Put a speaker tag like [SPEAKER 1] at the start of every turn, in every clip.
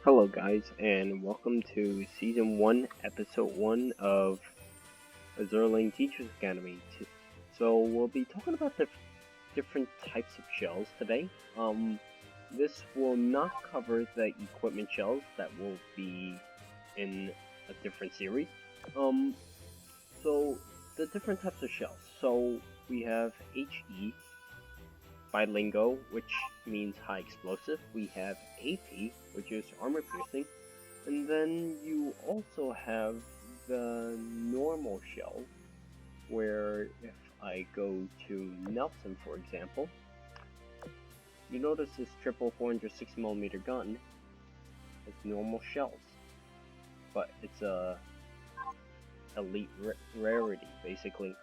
[SPEAKER 1] Hello, guys, and welcome to Season 1, Episode 1 of Azur Teachers Academy. So, we'll be talking about the different types of shells today. This will not cover the equipment shells that will be in a different series. So, the different types of shells. So, we have HE, bilingo, which means high explosive. We have AP, which is armor piercing. And then you also have the normal shell, where if I go to Nelson, for example, you notice this triple 460mm gun has normal shells, but it's a elite rarity, basically.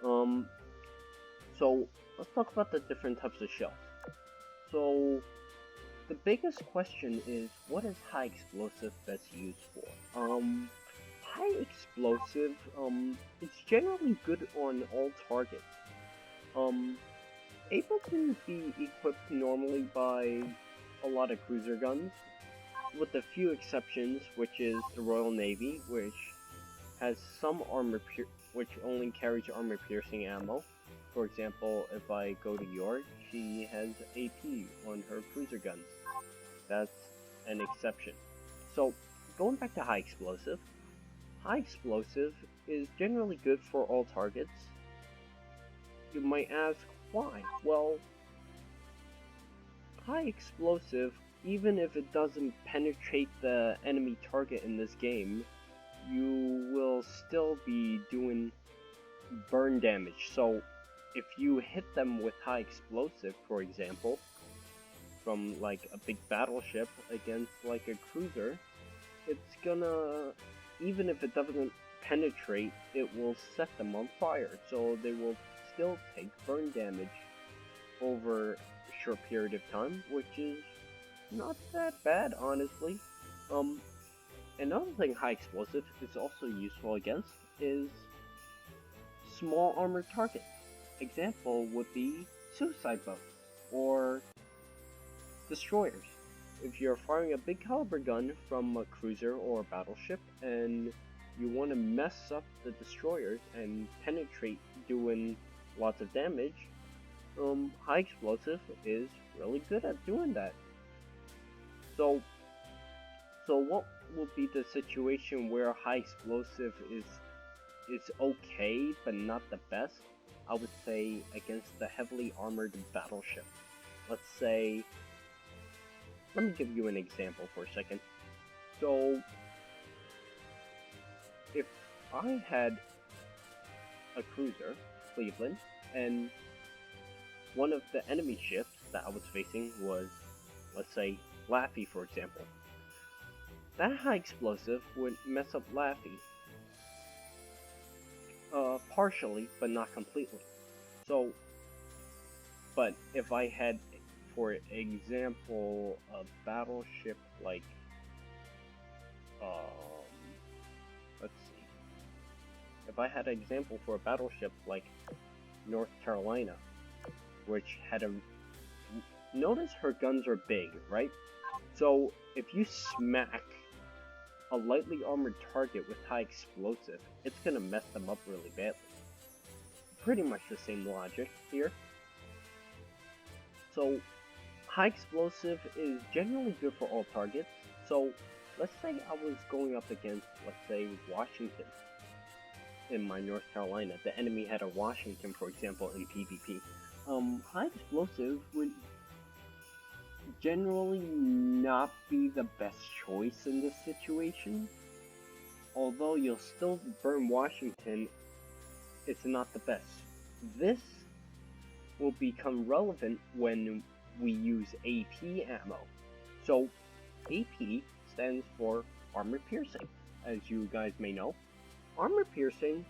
[SPEAKER 1] So let's talk about the different types of shells. So the biggest question is, what is high explosive best used for? High explosive, it's generally good on all targets. Able to be equipped normally by a lot of cruiser guns, with a few exceptions, which is the Royal Navy, which has some which only carries armor piercing ammo. For example, if I go to York, she has AP on her cruiser guns. That's an exception. So, going back to high explosive is generally good for all targets. You might ask, why? Well, high explosive, even if it doesn't penetrate the enemy target in this game, you will still be doing burn damage. So, if you hit them with high explosive, for example, from like a big battleship against like a cruiser, it's gonna, even if it doesn't penetrate, it will set them on fire, so they will still take burn damage over a short period of time, which is not that bad, honestly. Another thing high explosive is also useful against is small armored targets. Example would be suicide boats or destroyers. If you're firing a big caliber gun from a cruiser or a battleship and you want to mess up the destroyers and penetrate, doing lots of damage, high explosive is really good at doing that. So what will be the situation where high explosive is okay but not the best? I would say against the heavily armored battleship. Let's say, let me give you an example for a second. So, if I had a cruiser, Cleveland, and one of the enemy ships that I was facing was, let's say, Laffy, for example, that high explosive would mess up Laffy, partially, but not completely. So, but if I had, for example, a battleship like, let's see, if I had an example for a battleship like North Carolina, which had a, notice her guns are big, right? So if you smack a lightly armored target with high explosive, it's gonna mess them up really badly. Pretty much the same logic here. So high explosive is generally good for all targets. So let's say I was going up against, let's say, Washington in my North Carolina. The enemy had a Washington, for example, in PvP. High explosive would generally not be the best choice in this situation. Although you'll still burn Washington, it's not the best. This will become relevant when we use AP ammo. So AP stands for armor piercing, as you guys may know. Armor piercing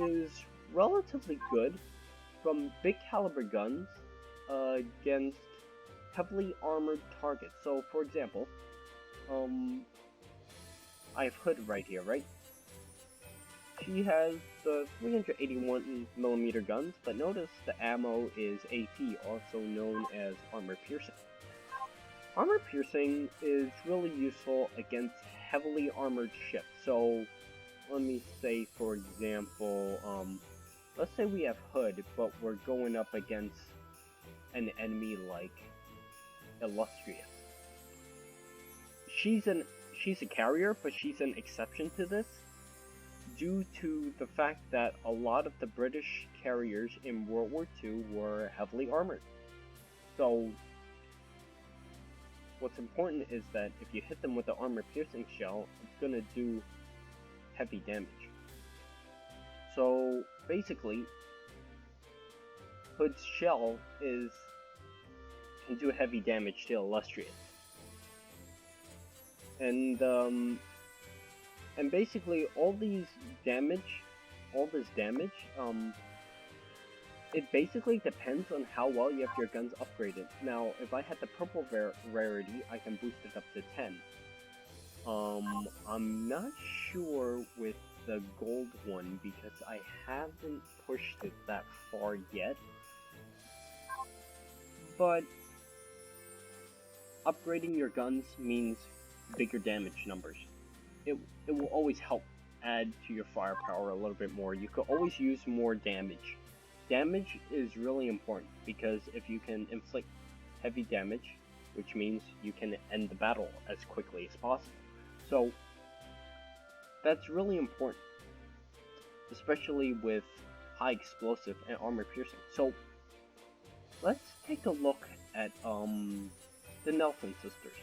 [SPEAKER 1] is relatively good from big caliber guns against heavily armored targets. So for example, I have Hood right here, right? She has the 381mm guns, but notice the ammo is AP, also known as armor piercing. Armor piercing is really useful against heavily armored ships. So let me say, for example, let's say we have Hood, but we're going up against an enemy like Illustrious. She's a carrier, but she's an exception to this due to the fact that a lot of the British carriers in World War II were heavily armored. So what's important is that if you hit them with the armor piercing shell, it's gonna do heavy damage. So basically, Hood's shell can do heavy damage to Illustrious. And basically all this damage, it basically depends on how well you have your guns upgraded. Now, if I had the purple rarity, I can boost it up to 10. I'm not sure with the gold one because I haven't pushed it that far yet. But upgrading your guns means bigger damage numbers. It will always help add to your firepower a little bit more. You could always use more damage. Damage is really important because if you can inflict heavy damage, which means you can end the battle as quickly as possible. So that's really important, especially with high explosive and armor piercing. So let's take a look at the Nelson sisters.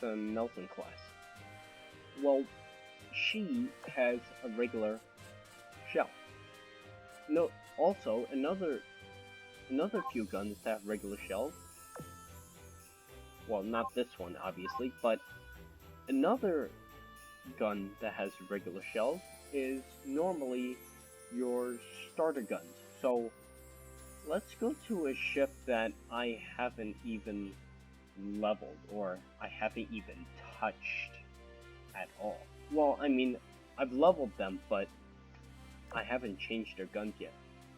[SPEAKER 1] The Nelson class. Well, she has a regular shell. No, also another few guns that have regular shells. Well, not this one, obviously, but another gun that has regular shells is normally your starter guns. So let's go to a ship that I haven't even leveled, or I haven't even touched at all. Well, I mean, I've leveled them, but I haven't changed their guns yet.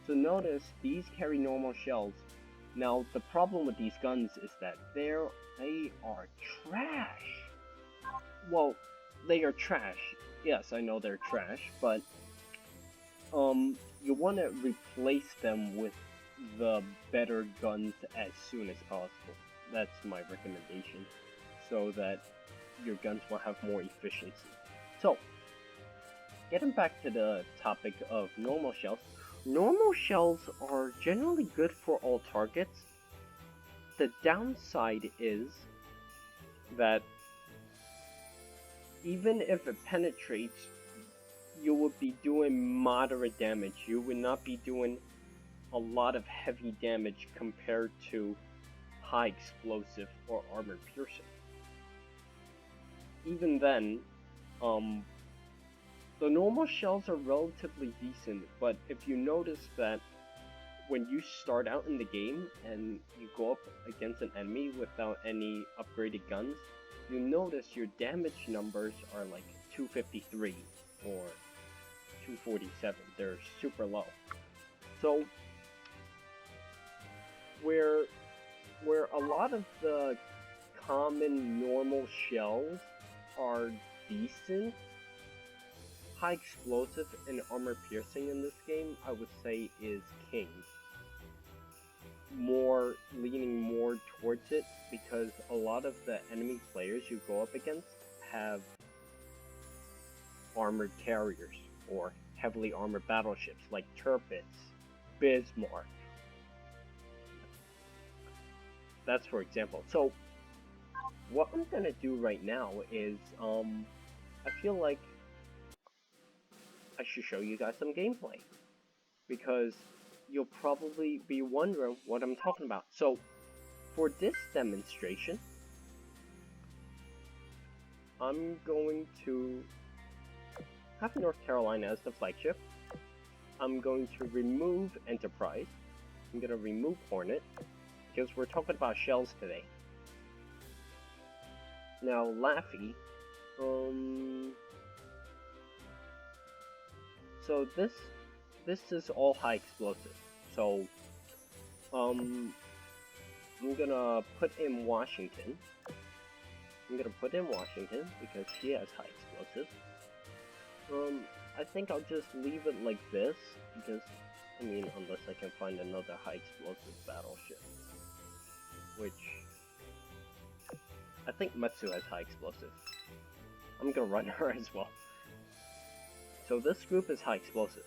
[SPEAKER 1] So notice, these carry normal shells. Now, the problem with these guns is that they are trash. Well, they are trash. Yes, I know they're trash, but you want to replace them with the better guns as soon as possible. That's my recommendation, so that your guns will have more efficiency. So, getting back to the topic of normal shells. Normal shells are generally good for all targets. The downside is that even if it penetrates, you would be doing moderate damage. You would not be doing a lot of heavy damage compared to high explosive or armor piercing. Even then, the normal shells are relatively decent, but if you notice that when you start out in the game and you go up against an enemy without any upgraded guns, you notice your damage numbers are like 253 or 247. They're super low. So where a lot of the common normal shells are decent, high explosive and armor piercing in this game, I would say, is king. Leaning more towards it because a lot of the enemy players you go up against have armored carriers or heavily armored battleships like Tirpitz, Bismarck. That's for example. So what I'm gonna do right now is I feel like I should show you guys some gameplay because you'll probably be wondering what I'm talking about. So for this demonstration, I'm going to have North Carolina as the flagship. I'm going to remove Enterprise. I'm going to remove Hornet because we're talking about shells today. Now Laffy, so this is all high explosive. So I'm gonna put in Washington. Because she has high explosive. I think I'll just leave it like this, because, I mean, unless I can find another high explosive battleship. Which, I think Metsu has high explosive. I'm gonna run her as well. So this group is high explosive.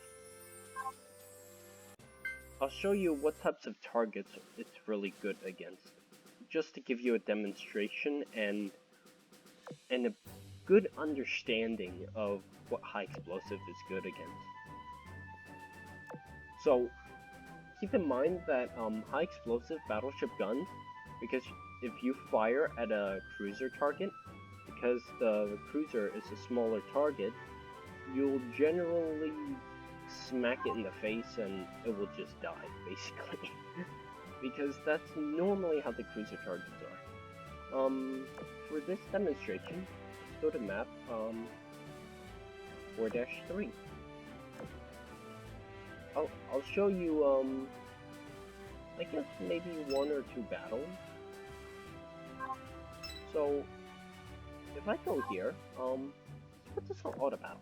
[SPEAKER 1] I'll show you what types of targets it's really good against, just to give you a demonstration and a good understanding of what high explosive is good against. So keep in mind that high explosive battleship guns, because if you fire at a cruiser target, because the cruiser is a smaller target, you'll generally smack it in the face and it will just die, basically. Because that's normally how the cruiser targets are. For this demonstration, go to map 4-3. I'll show you, I guess maybe 1 or 2 battles. So, if I go here, let's put this on auto battle.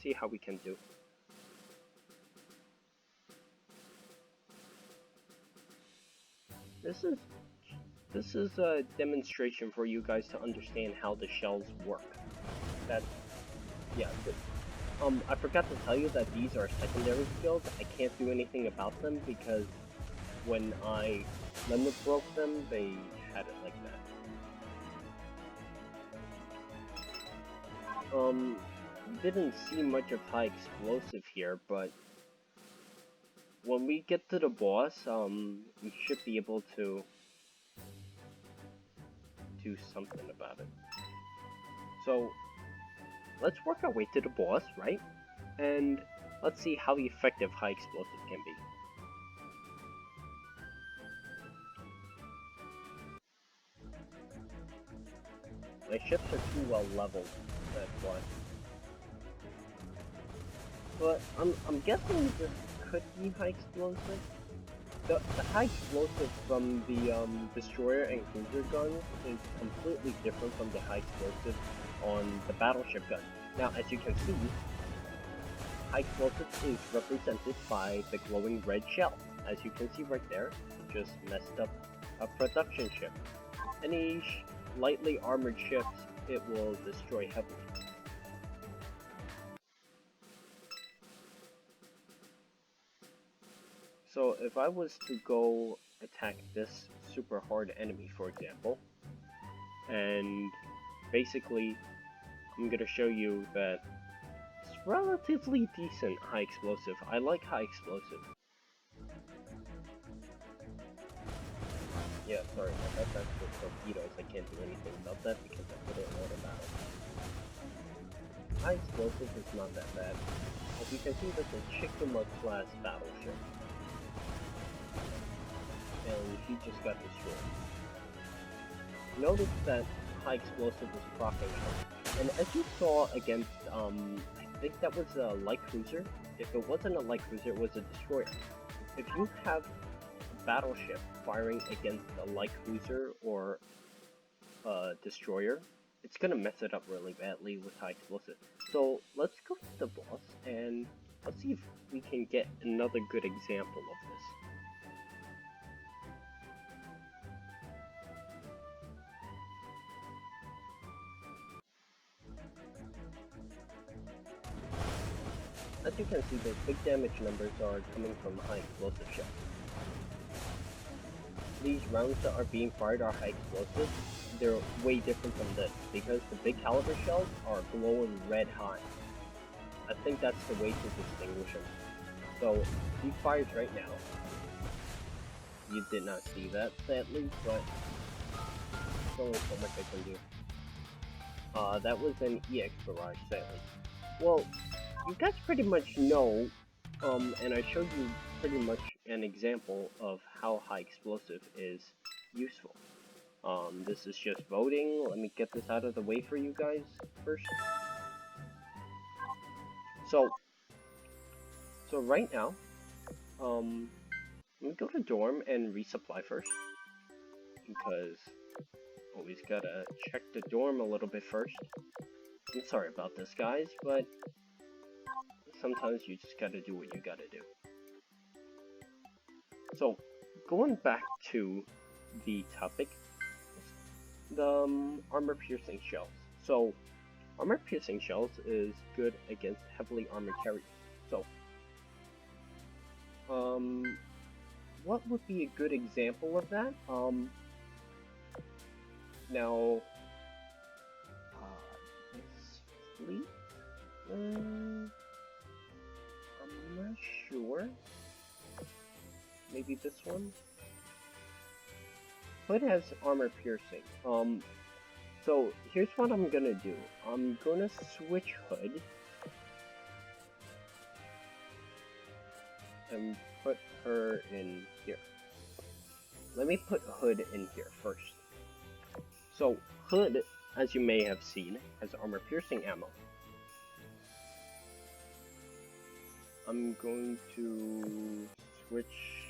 [SPEAKER 1] See how we can do. This is a demonstration for you guys to understand how the shells work. I forgot to tell you that these are secondary skills. I can't do anything about them because when I limit broke them, they had it like that. Didn't see much of high explosive here, but when we get to the boss, we should be able to do something about it. So, let's work our way to the boss, right? And let's see how effective high explosive can be. My ships are too well leveled, that's why. But I'm guessing this could be high explosive. The high explosive from the destroyer and cruiser guns is completely different from the high explosive on the battleship gun. Now, as you can see, high explosive is represented by the glowing red shell. As you can see right there, it just messed up a production ship. Any lightly armored ships, it will destroy heavily. So if I was to go attack this super hard enemy, for example, and basically I'm gonna show you that it's relatively decent high explosive. I like high explosive. Yeah, sorry about that. That's with torpedoes. I can't do anything about that because I put it in auto battle. High explosive is not that bad. As you can see, this is a Chikuma class battleship. And he just got destroyed. Notice that high explosive was propping out. And as you saw against, I think that was a light cruiser. If it wasn't a light cruiser, it was a destroyer. If you have a battleship firing against a light cruiser or a destroyer, it's gonna mess it up really badly with high explosive. So let's go to the boss and let's see if we can get another good example of this. As you can see, the big damage numbers are coming from high explosive shells. These rounds that are being fired are high explosive. They're way different from this, because the big caliber shells are glowing red hot. I think that's the way to distinguish them. So, he fires right now. You did not see that, sadly, but there's only so much I can do. That was an EX barrage, sadly. Well, you guys pretty much know, and I showed you pretty much an example of how high explosive is useful. This is just voting. Let me get this out of the way for you guys first. So right now, let me go to dorm and resupply first. because always gotta check the dorm a little bit first. I'm sorry about this, guys, but sometimes you just gotta do what you gotta do. So, going back to the topic, the armor-piercing shells. So, armor-piercing shells is good against heavily armored carriers. So, what would be a good example of that? Now, this fleet? I'm not sure. Maybe this one? Hood has armor piercing. So here's what I'm gonna do. I'm gonna switch Hood and put her in here. Let me put Hood in here first. So Hood, as you may have seen, has armor piercing ammo. I'm going to switch.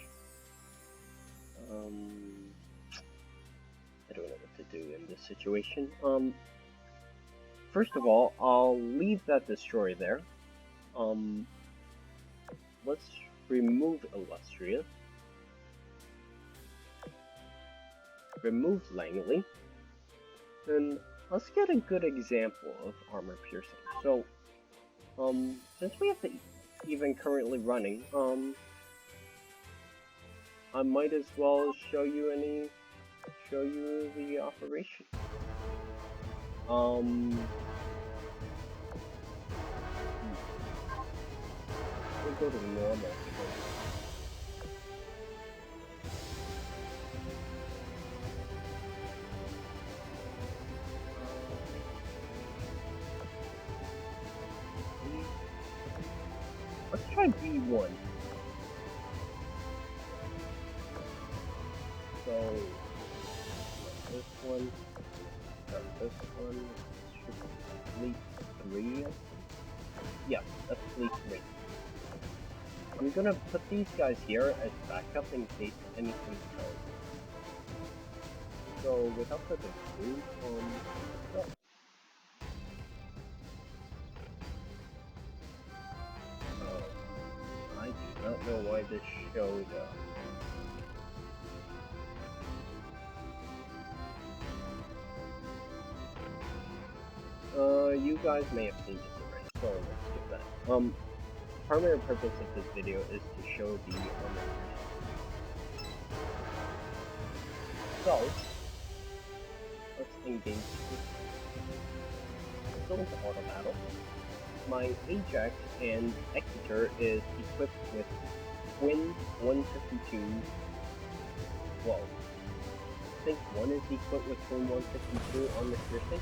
[SPEAKER 1] I don't know what to do in this situation. First of all, I'll leave that destroyer there. Let's remove Illustrious. Remove Langley. And let's get a good example of armor piercing. So, since we have the even currently running, I might as well show you the operation. We'll go to normal. Let's try B1. So, this one, this one, should be fleet 3. Yeah, that's fleet 3. I'm gonna put these guys here as backup in case anything goes. So, without further ado, go. I do not know why this showed up. You guys may have seen this already, so let's skip that. Primary purpose of this video is to show the armor. So, let's engage. Let's go into auto battle. My Ajax and Exeter is equipped with Twin 152. Well, I think one is equipped with Twin 152 on the piercing.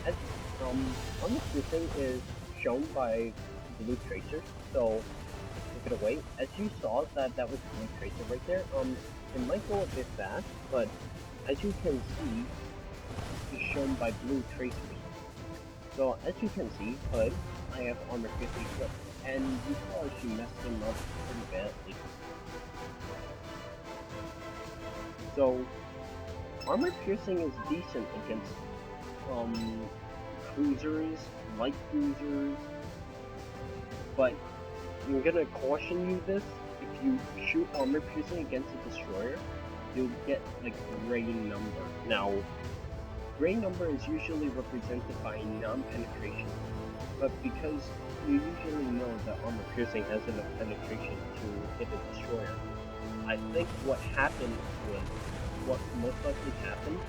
[SPEAKER 1] As on the piercing is shown by blue tracers. So take it away. As you saw that was blue tracer right there. It might go a bit fast, but as you can see, it's shown by blue tracers. So as you can see, Hood, I have armor 50 equipped, and you saw she messed him up pretty badly. So armor piercing is decent against cruisers, light cruisers, but I'm gonna caution you this: if you shoot armor piercing against a destroyer, you'll get a gray number. Now, gray number is usually represented by non-penetration, but because you usually know that armor piercing has enough penetration to hit a destroyer, I think what most likely happened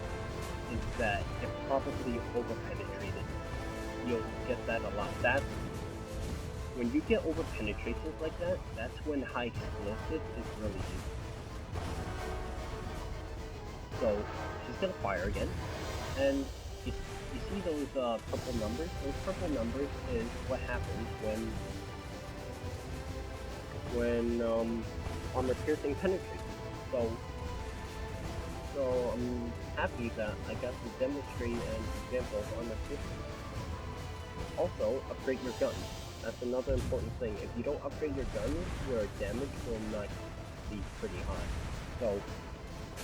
[SPEAKER 1] is that it probably over-penetrated. You'll get that a lot. When you get over-penetrations like that, that's when high explosive is really used. So, she's gonna fire again, and you see those purple numbers? Those purple numbers is what happens when armor piercing penetrates. So I'm happy that I got to demonstrate an example of armor piercing. Also, upgrade your gun. That's another important thing. If you don't upgrade your gun, your damage will not be pretty high. So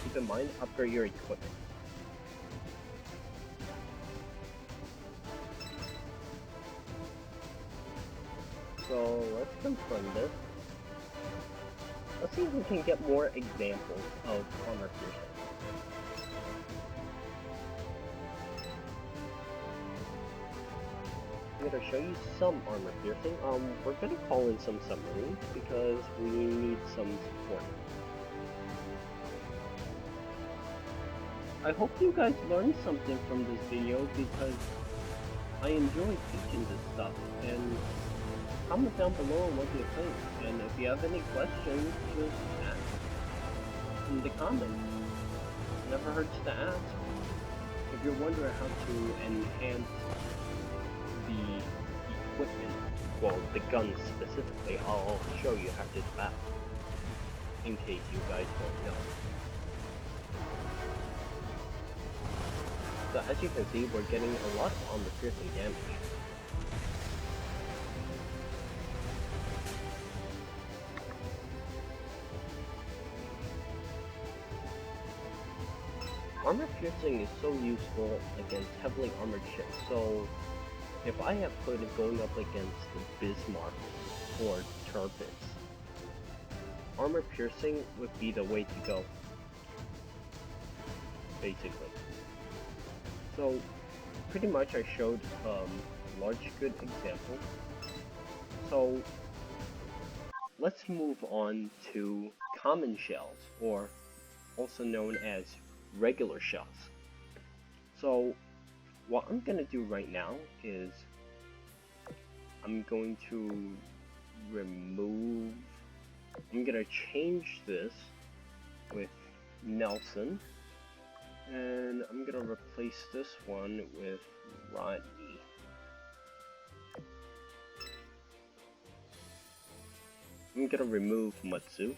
[SPEAKER 1] keep in mind, upgrade your equipment. So let's confirm this. Let's see if we can get more examples of armor piercing. I'm gonna show you some armor piercing. We're gonna call in some submarines because we need some support. I hope you guys learned something from this video because I enjoy teaching this stuff, and comment down below what you think, and if you have any questions, just ask in the comments. Never hurts to ask. If you're wondering how to enhance the equipment, well, the guns specifically, I'll show you after the battle, in case you guys don't know. So as you can see, we're getting a lot of armor piercing damage. Armor piercing is so useful against heavily armored ships, so if I have put it going up against the Bismarck or Turbines, armor piercing would be the way to go, basically. So pretty much I showed large good example. So let's move on to common shells, or also known as regular shells. So what I'm gonna do right now is I'm going to I'm gonna change this with Nelson, and I'm gonna replace this one with Rodney. I'm gonna remove Matsu.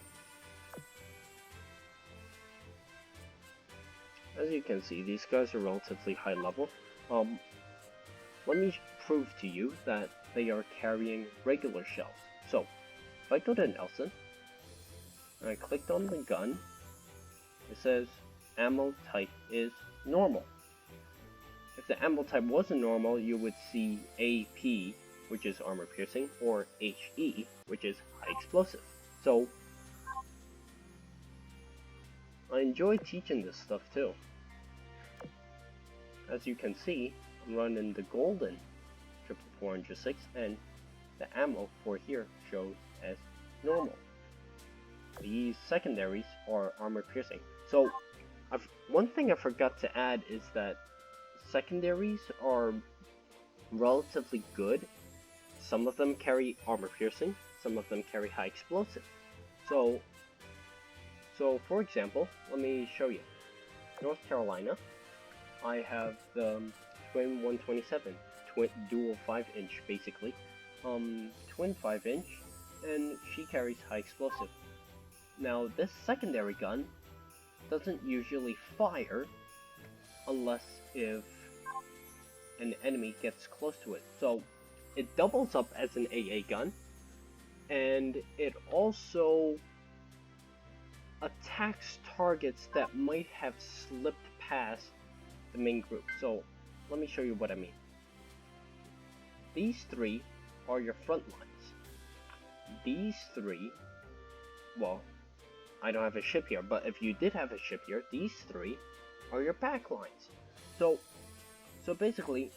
[SPEAKER 1] As you can see, these guys are relatively high level. Let me prove to you that they are carrying regular shells. So, if I go to Nelson, and I clicked on the gun, it says ammo type is normal. If the ammo type wasn't normal, you would see AP, which is armor piercing, or HE, which is high explosive. So, I enjoy teaching this stuff too. As you can see, I'm running the golden 406, and the ammo for here shows as normal. These secondaries are armor piercing. So, one thing I forgot to add is that secondaries are relatively good. Some of them carry armor piercing, some of them carry high explosive. So for example, let me show you. North Carolina, I have the twin 127, dual 5-inch basically, twin 5-inch, and she carries high explosive. Now this secondary gun doesn't usually fire unless if an enemy gets close to it. So it doubles up as an AA gun, and it also attacks targets that might have slipped past the main group. So let me show you what I mean. These three are your front lines. These three, well, I don't have a ship here, but if you did have a ship here, these three are your back lines. So basically,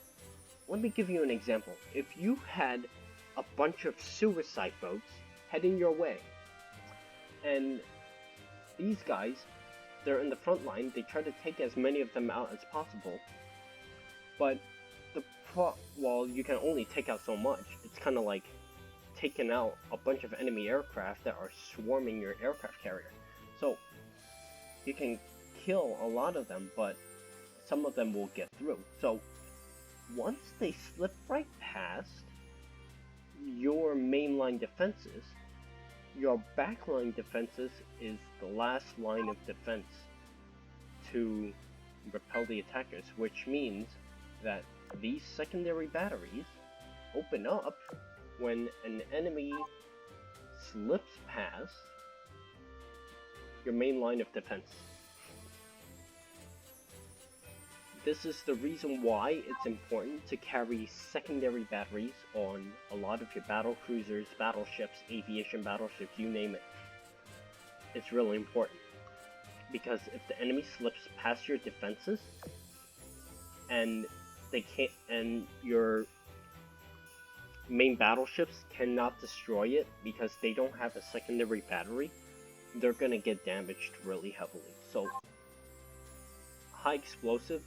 [SPEAKER 1] let me give you an example. If you had a bunch of suicide boats heading your way, and these guys, they're in the front line, they try to take as many of them out as possible, but well, you can only take out so much. It's kind of like taking out a bunch of enemy aircraft that are swarming your aircraft carrier. So you can kill a lot of them, but some of them will get through. So once they slip right past your mainline defenses, your backline defenses is the last line of defense to repel the attackers, which means that these secondary batteries open up when an enemy slips past your main line of defense. this is the reason why it's important to carry secondary batteries on a lot of your battle cruisers, battleships, aviation battleships, you name it. It's really important, because if the enemy slips past your defenses and your main battleships cannot destroy it because they don't have a secondary battery, they're gonna get damaged really heavily. So high explosive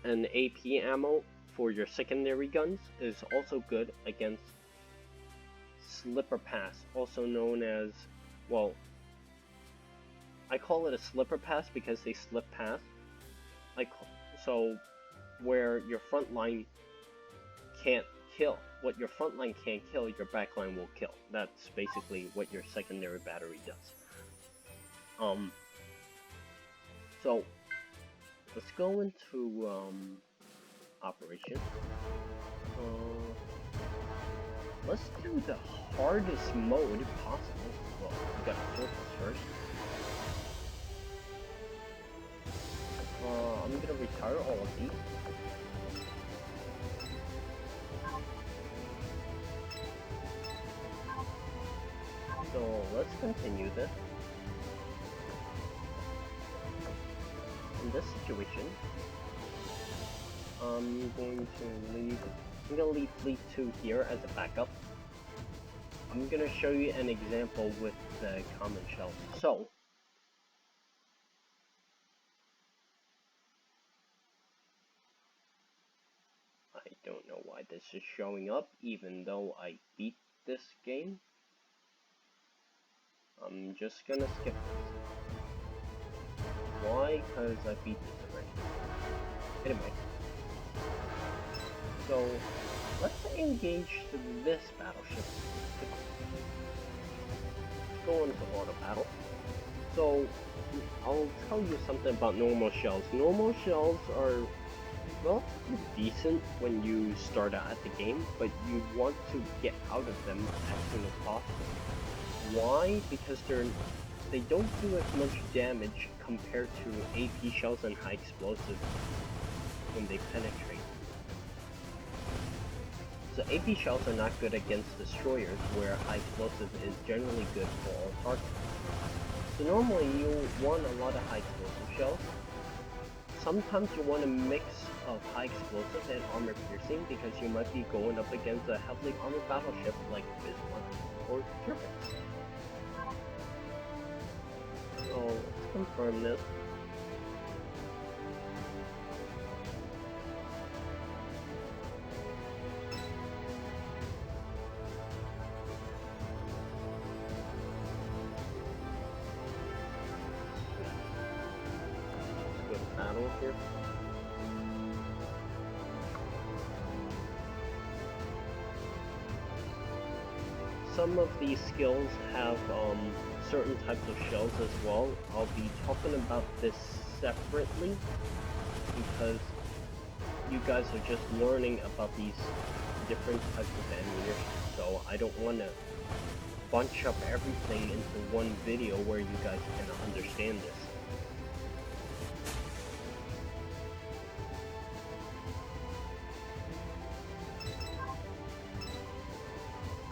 [SPEAKER 1] and AP ammo for your secondary guns is also good against slipper pass, also known as, well, I call it a slipper pass because they slip past. So where your front line can't kill. What your front line can't kill, your back line will kill. That's basically what your secondary battery does. So let's go into operation. Let's do the hardest mode possible. Well, we gotta sort this first. I'm gonna retire all of these. So let's continue this. In this situation, I'm going to leave Fleet 2 here as a backup. I'm gonna show you an example with the common shells. So I don't know why this is showing up, even though I beat this game. I'm just gonna skip this. Why? Because I beat this already. Anyway. So, let's engage this battleship. Let's go into auto battle. So, I'll tell you something about normal shells. Normal shells are relatively decent when you start out at the game, but you want to get out of them as soon as possible. Why? Because they don't do as much damage compared to AP shells and high explosives when they penetrate. So AP shells are not good against destroyers, where high explosive is generally good for all targets. So normally you want a lot of high explosive shells. Sometimes you want a mix of high explosive and armor piercing because you might be going up against a heavily armored battleship like Bismarck or Tirpitz. So let's confirm this. Let's go to battle here. Some of these skills have certain types of shells as well. I'll be talking about this separately because you guys are just learning about these different types of ammunition. So I don't want to bunch up everything into one video where you guys cannot understand this.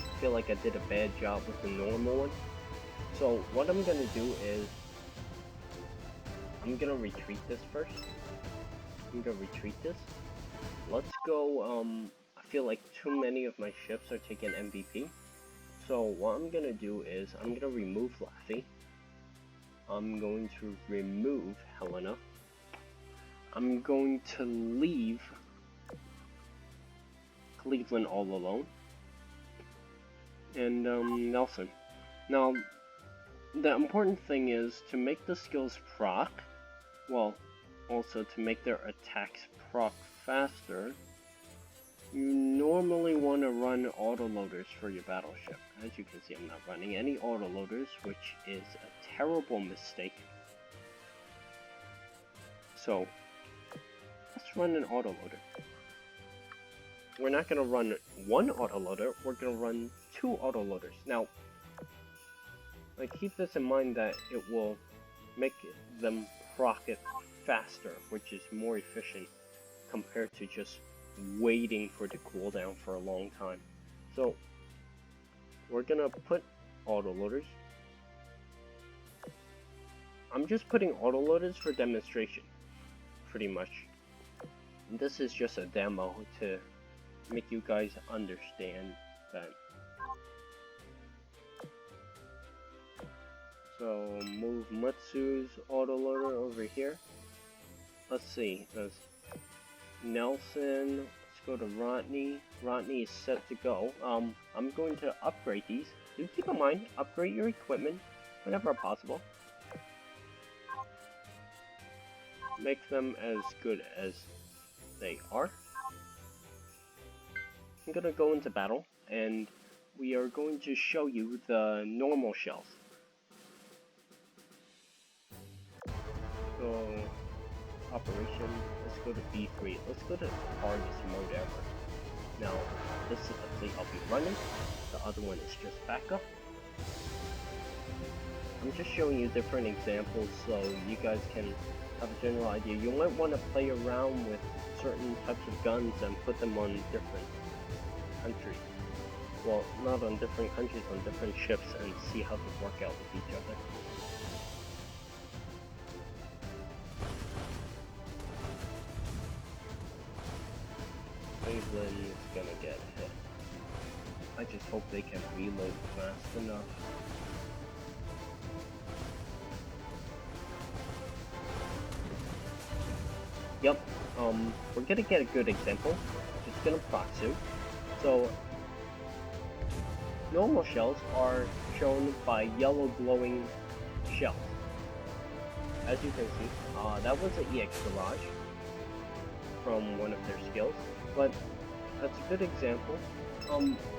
[SPEAKER 1] I feel like I did a bad job with the normal one. So what I'm gonna do is I'm gonna retreat this first. I'm gonna retreat this. Let's go. I feel like too many of my ships are taking MVP. So what I'm gonna do is I'm gonna remove Laffy. I'm going to remove Helena. I'm going to leave Cleveland all alone. And Nelson. Now, the important thing is to make the skills proc, well, also to make their attacks proc faster, you normally want to run autoloaders for your battleship. As you can see, I'm not running any autoloaders, which is a terrible mistake. So, let's run an autoloader. We're not going to run one autoloader, we're going to run 2 autoloaders. Now, keep this in mind that it will make them proc it faster, which is more efficient compared to just waiting for the cooldown for a long time. So we're gonna put autoloaders. I'm just putting autoloaders for demonstration, pretty much. And this is just a demo to make you guys understand that. So move Mutsu's autoloader over here. Let's see, there's Nelson, let's go to Rodney. Rodney is set to go. I'm going to upgrade these. Do keep in mind, upgrade your equipment whenever possible. Make them as good as they are. I'm gonna go into battle, and we are going to show you the normal shells. So, operation, let's go to B3. Let's go to hardest mode ever. Now, this is the plate I'll be running. The other one is just backup. I'm just showing you different examples so you guys can have a general idea. You might want to play around with certain types of guns and put them on different countries. Well, not on different countries, on different ships, and see how they work out with each other. Cleveland is gonna get hit. I just hope they can reload fast enough. Yep, we're gonna get a good example. Just gonna proxy. So, normal shells are shown by yellow glowing shells. As you can see, that was an EX Garage from one of their skills, but that's a good example.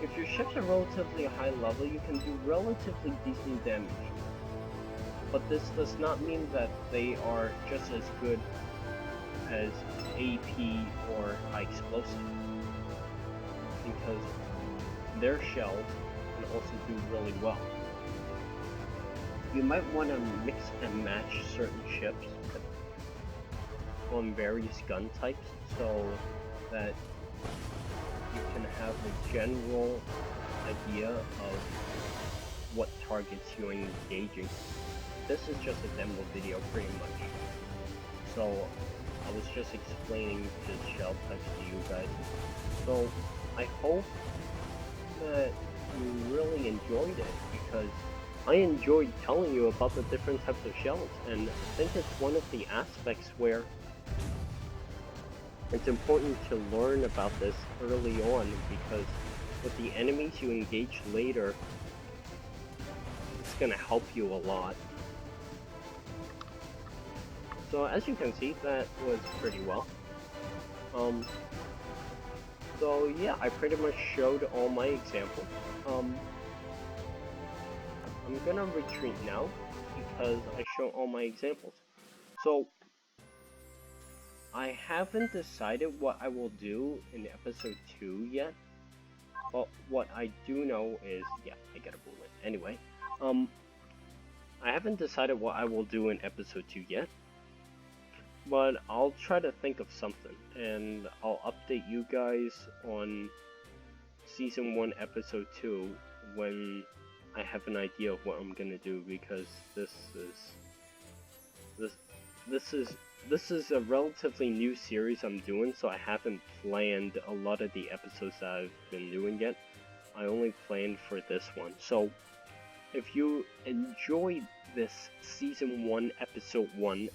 [SPEAKER 1] If your ships are relatively high level, you can do relatively decent damage. But this does not mean that they are just as good as AP or high explosive, because their shells can also do really well. You might want to mix and match certain ships on various gun types so that you can have a general idea of what targets you're engaging. This is just a demo video pretty much. So I was just explaining the shell types to you guys. So I hope that you really enjoyed it, because I enjoyed telling you about the different types of shells, and I think it's one of the aspects where it's important to learn about this early on, because with the enemies you engage later, it's gonna help you a lot. So as you can see, that was pretty well. So yeah, I pretty much showed all my examples. I'm gonna retreat now because I show all my examples. So I haven't decided what I will do in episode 2 yet. But what I do know is, yeah, I got a bullet. Anyway, I haven't decided what I will do in episode 2 yet. But I'll try to think of something, and I'll update you guys on Season 1, Episode 2 when I have an idea of what I'm gonna do, because this is a relatively new series I'm doing, so I haven't planned a lot of the episodes that I've been doing yet. I only planned for this one. So if you enjoyed this Season 1, Episode 1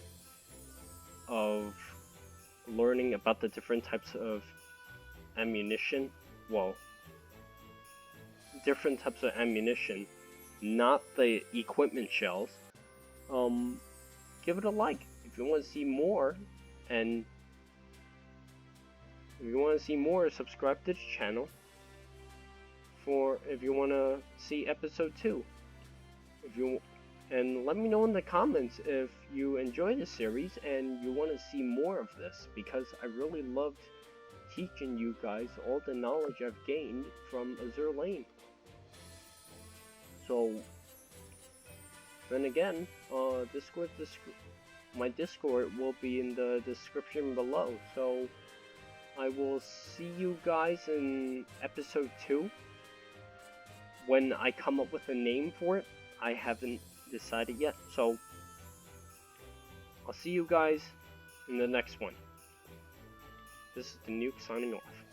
[SPEAKER 1] of learning about the different types of ammunition, well, different types of ammunition, not the equipment shells, give it a like. If you want to see more, and if you want to see more, subscribe to the channel. If you want to see episode 2, and let me know in the comments if you enjoy this series and you want to see more of this, because I really loved teaching you guys all the knowledge I've gained from Azur Lane. my Discord will be in the description below. So I will see you guys in episode 2 when I come up with a name for it. I haven't decided yet, so I'll see you guys in the next one. This is the Nuke signing off.